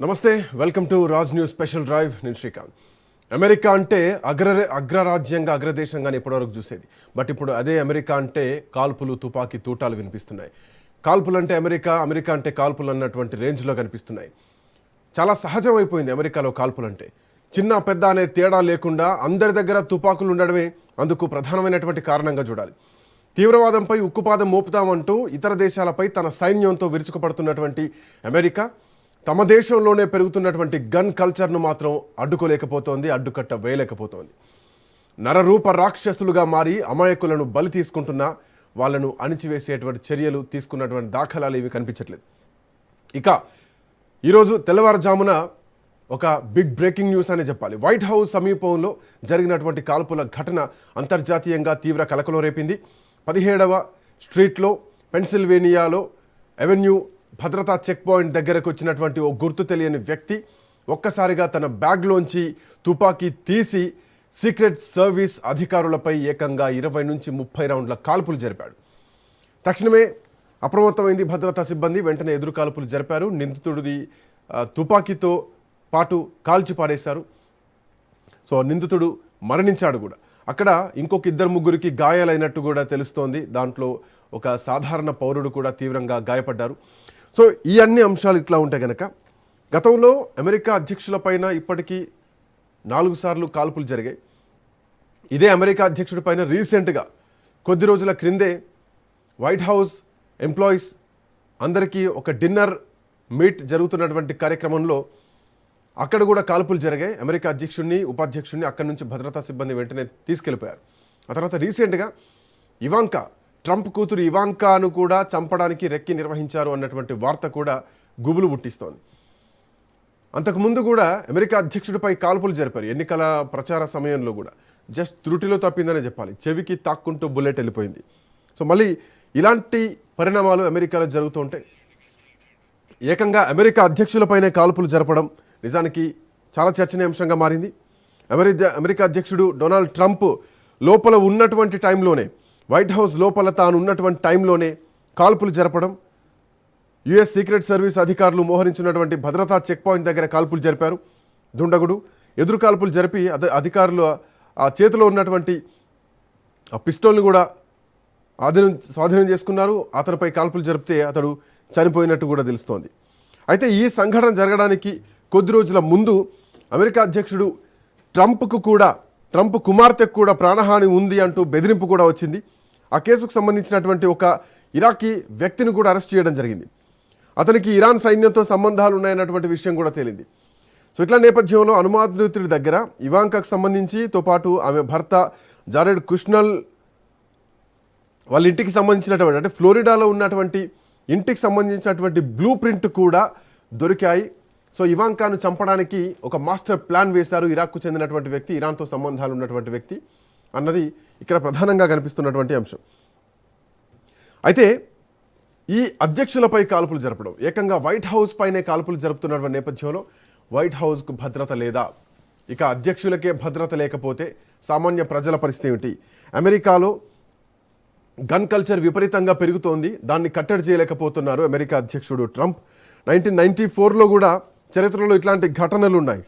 నమస్తే, welcome to Raj news special drive. నేను Srikanth. America అంటే అగ్రరాజ్యంగా అగ్రదేశంగానే ఇప్పటివరకు చూసేది. బట్ ఇప్పుడు అదే అమెరికా అంటే కాల్పులు, తుపాకీ తూటాలు వినిపిస్తున్నాయి. కాల్పులు అంటే అమెరికా, అమెరికా అంటే కాల్పులు అన్నటువంటి రేంజ్లో కనిపిస్తున్నాయి. చాలా సహజమైపోయింది అమెరికాలో కాల్పులు అంటే. చిన్న పెద్ద అనే తేడా లేకుండా అందరి దగ్గర తుపాకులు ఉండడమే అందుకు ప్రధానమైనటువంటి కారణంగా చూడాలి. తీవ్రవాదంపై ఉక్కుపాదం మోపుతామంటూ ఇతర దేశాలపై తన సైన్యంతో విరుచుకుపడుతున్నటువంటి అమెరికా తమ దేశంలోనే పెరుగుతున్నటువంటి గన్ కల్చర్ను మాత్రం అడ్డుకోలేకపోతోంది, అడ్డుకట్ట వేయలేకపోతోంది. నరరూప రాక్షసులుగా మారి అమాయకులను బలి తీసుకుంటున్నా వాళ్ళను అణిచివేసేటువంటి చర్యలు తీసుకున్నటువంటి దాఖలాలు ఇవి కనిపించట్లేదు. ఇక ఈరోజు తెల్లవారుజామున ఒక బిగ్ బ్రేకింగ్ న్యూస్ అనే చెప్పాలి. వైట్ హౌస్ సమీపంలో జరిగినటువంటి కాల్పుల ఘటన అంతర్జాతీయంగా తీవ్ర కలకలం రేపింది. 17వ స్ట్రీట్లో పెన్సిల్వేనియాలో అవెన్యూ భద్రతా చెక్ పాయింట్ దగ్గరకు వచ్చినటువంటి ఓ గుర్తు తెలియని వ్యక్తి ఒక్కసారిగా తన బ్యాగ్లోంచి తుపాకీ తీసి సీక్రెట్ సర్వీస్ అధికారులపై ఏకంగా 20 నుంచి 30 రౌండ్ల కాల్పులు జరిపాడు. తక్షణమే అప్రమత్తమైంది భద్రతా సిబ్బంది. వెంటనే ఎదురు కాల్పులు జరిపారు. నిందితుడిది తుపాకీతో పాటు కాల్చి పాడేశారు. సో నిందితుడు మరణించాడు కూడా. అక్కడ ఇంకొక 2-3 గాయాలైనట్టు కూడా తెలుస్తోంది. దాంట్లో ఒక సాధారణ పౌరుడు కూడా తీవ్రంగా గాయపడ్డారు. సో ఈ అన్ని అంశాలు ఇట్లా ఉంటే కనుక గతంలో అమెరికా అధ్యక్షులపైన ఇప్పటికీ 4 సార్లు కాల్పులు జరిగాయి. ఇదే అమెరికా అధ్యక్షుడిపైన రీసెంట్గా కొద్ది రోజుల క్రిందే వైట్ హౌస్ ఎంప్లాయీస్ అందరికీ ఒక డిన్నర్ మీట్ జరుగుతున్నటువంటి కార్యక్రమంలో అక్కడ కూడా కాల్పులు జరిగాయి. అమెరికా అధ్యక్షుడిని, ఉపాధ్యక్షుడిని అక్కడి నుంచి భద్రతా సిబ్బంది వెంటనే తీసుకెళ్ళిపోయారు. ఆ తర్వాత రీసెంట్గా ట్రంప్ కూతురు ఇవాంకాను కూడా చంపడానికి రెక్కి నిర్వహించారు అన్నటువంటి వార్త కూడా గుబులు పుట్టిస్తోంది. అంతకుముందు కూడా అమెరికా అధ్యక్షుడిపై కాల్పులు జరిపారు ఎన్నికల ప్రచార సమయంలో కూడా. జస్ట్ త్రుటిలో తప్పిందనే చెప్పాలి. చెవికి తాక్కుంటూ బుల్లెట్ వెళ్ళిపోయింది. సో మళ్ళీ ఇలాంటి పరిణామాలు అమెరికాలో జరుగుతూ ఉంటాయి. ఏకంగా అమెరికా అధ్యక్షులపైనే కాల్పులు జరపడం నిజానికి చాలా చర్చనీయాంశంగా మారింది. అమెరికా అధ్యక్షుడు డొనాల్డ్ ట్రంప్ లోపల ఉన్నటువంటి టైంలోనే, వైట్ హౌస్ లోపల తాను ఉన్నటువంటి టైంలోనే కాల్పులు జరపడం, యుఎస్ సీక్రెట్ సర్వీస్ అధికారులు మోహరించినటువంటి భద్రతా చెక్ పాయింట్ దగ్గర కాల్పులు జరిపారు. దుండగుడు ఎదురు కాల్పులు జరిపి అధికారులు ఆ చేతిలో ఉన్నటువంటి ఆ పిస్టోల్ని కూడా స్వాధీనం చేసుకున్నారు. అతనిపై కాల్పులు జరిపితే అతడు చనిపోయినట్టు కూడా తెలుస్తోంది. అయితే ఈ సంఘటన జరగడానికి కొద్ది రోజుల ముందు అమెరికా అధ్యక్షుడు ట్రంప్ కుమార్తెకు కూడా ప్రాణహాని ఉంది అంటూ బెదిరింపు కూడా వచ్చింది. ఆ కేసుకు సంబంధించినటువంటి ఒక ఇరాకీ వ్యక్తిని కూడా అరెస్ట్ చేయడం జరిగింది. అతనికి ఇరాన్ సైన్యంతో సంబంధాలు ఉన్నాయన్నటువంటి విషయం కూడా తేలింది. సో ఇట్లా నేపథ్యంలో అనుమానితుడి దగ్గర ఇవాంకాకు సంబంధించితో పాటు ఆమె భర్త జారెడ్ కుష్నల్ వాళ్ళ ఇంటికి సంబంధించినటువంటి, అంటే ఫ్లోరిడాలో ఉన్నటువంటి ఇంటికి సంబంధించినటువంటి బ్లూ ప్రింట్ కూడా దొరికాయి. సో ఇవాంకాను చంపడానికి ఒక మాస్టర్ ప్లాన్ వేశారు ఇరాక్కు చెందినటువంటి వ్యక్తి, ఇరాన్తో సంబంధాలు ఉన్నటువంటి వ్యక్తి అన్నది ఇక్కడ ప్రధానంగా కనిపిస్తున్నటువంటి అంశం. అయితే ఈ అధ్యక్షులపై కాల్పులు జరపడం, ఏకంగా వైట్ హౌస్ పైనే కాల్పులు జరుపుతున్నటువంటి నేపథ్యంలో వైట్ హౌస్కు భద్రత లేదా? ఇక అధ్యక్షులకే భద్రత లేకపోతే సామాన్య ప్రజల పరిస్థితి ఏమిటి? అమెరికాలో గన్ కల్చర్ విపరీతంగా పెరుగుతోంది. దాన్ని కట్టడి చేయలేకపోతున్నారు అమెరికా అధ్యక్షుడు ట్రంప్. 1994లో కూడా చరిత్రలో ఇట్లాంటి ఘటనలు ఉన్నాయి.